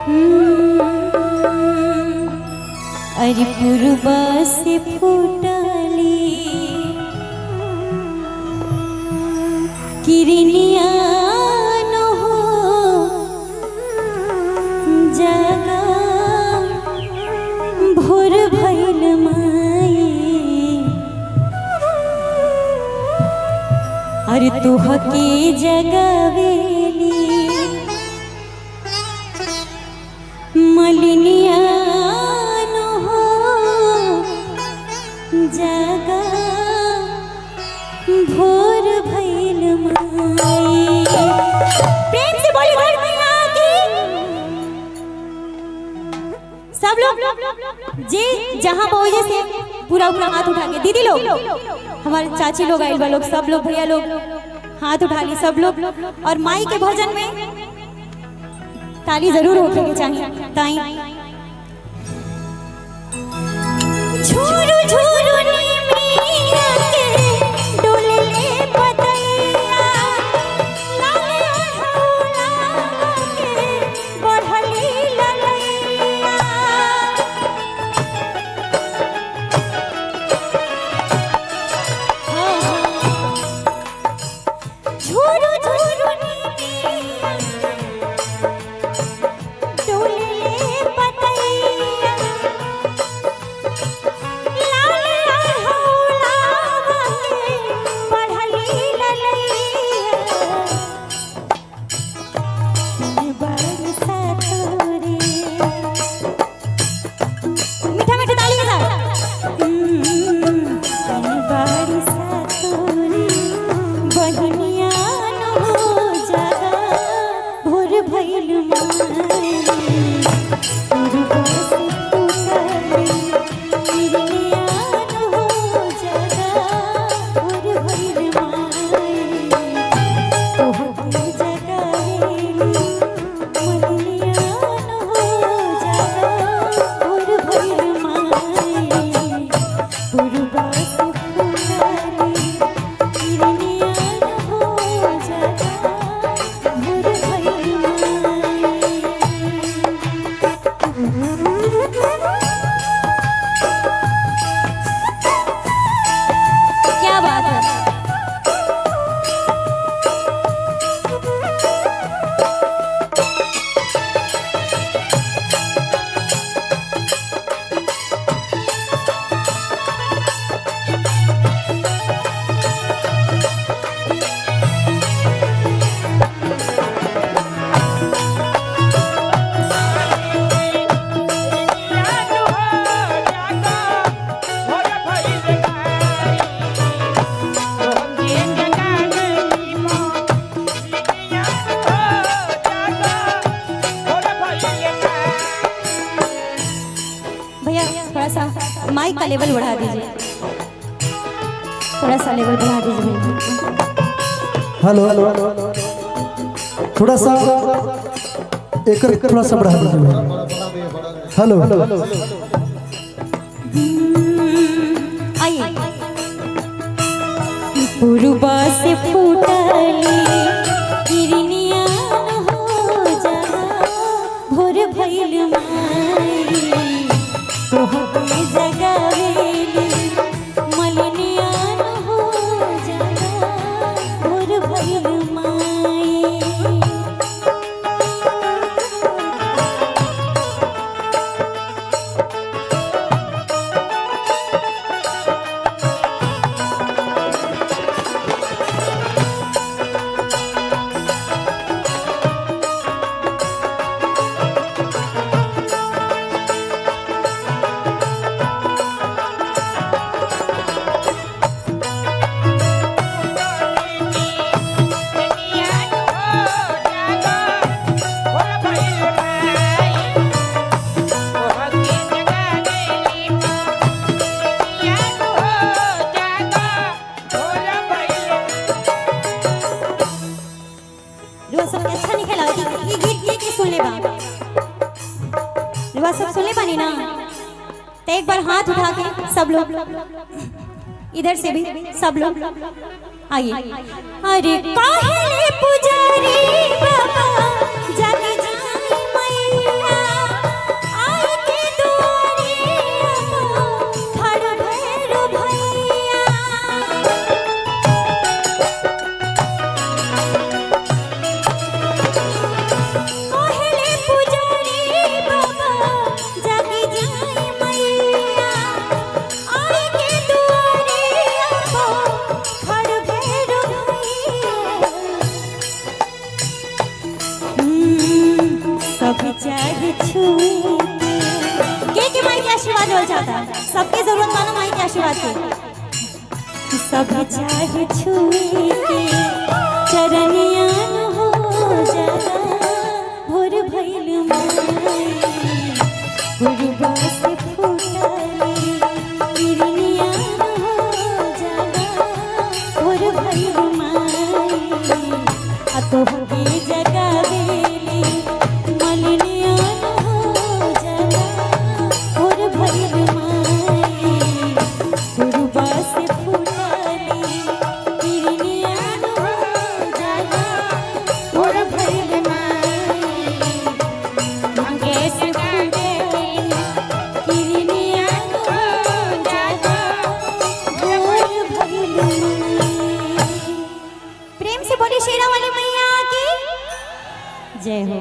अरे पूर्वा से फूटली किरनिया न हो जगा भोर भइल माई। अरे तुहके जगावेली मलिनिया न हो जगा भोर भइल माई। प्रेम से बोली घर में आके सब लोग जी जहां पहुंचे से पूरा हाथ उठा के दीदी लोग हमारे चाची लोग आइल बा लोग सब लोग भैया लोग हाथ उठा ली सब लोग। और माई के भजन में ताली जरूर होके के चाहिए ताई। झूरू झूरू नीमिया के डोले ले पतैया लाले ओढ़ौला के बढ़ली ललैया। झूरू झूरू नीमिया माइक का लेवल बढ़ा दीजिए, थोड़ा सा लेवल बढ़ा दीजिए। हेलो थोड़ा सा एक थोड़ा सा बढ़ा दीजिए। हेलो आइए। पूर्वा से फूटली किरनिया न हो जगा भोर भइल माई। तुहके जगावेली मलिनिया न हो जगा भोर भइल माई। सब सुने पानी ना तो एक बार हाथ उठा के सब लोग इधर से भी सब लोग आइए। अरे काहे पुजारी बाबा जग जाई मैया चाहे छुए के माई के आशीर्वाद हो जाता सबके जरूरत मानो माई के आशीर्वाद के सब चाहे छुए के चरनिया हो जाता भोर भइल माई पूर्वा से फूटली किरनिया हो जाता भोर भइल माई आ तोहके जगावेली मलिनिया हो जाता भोर भइल माई पूर्वा से फूटली किरनिया हो जाता भोर भइल माई अंगे से प्रेम से बोले शेरा वाली मैया की जय हो।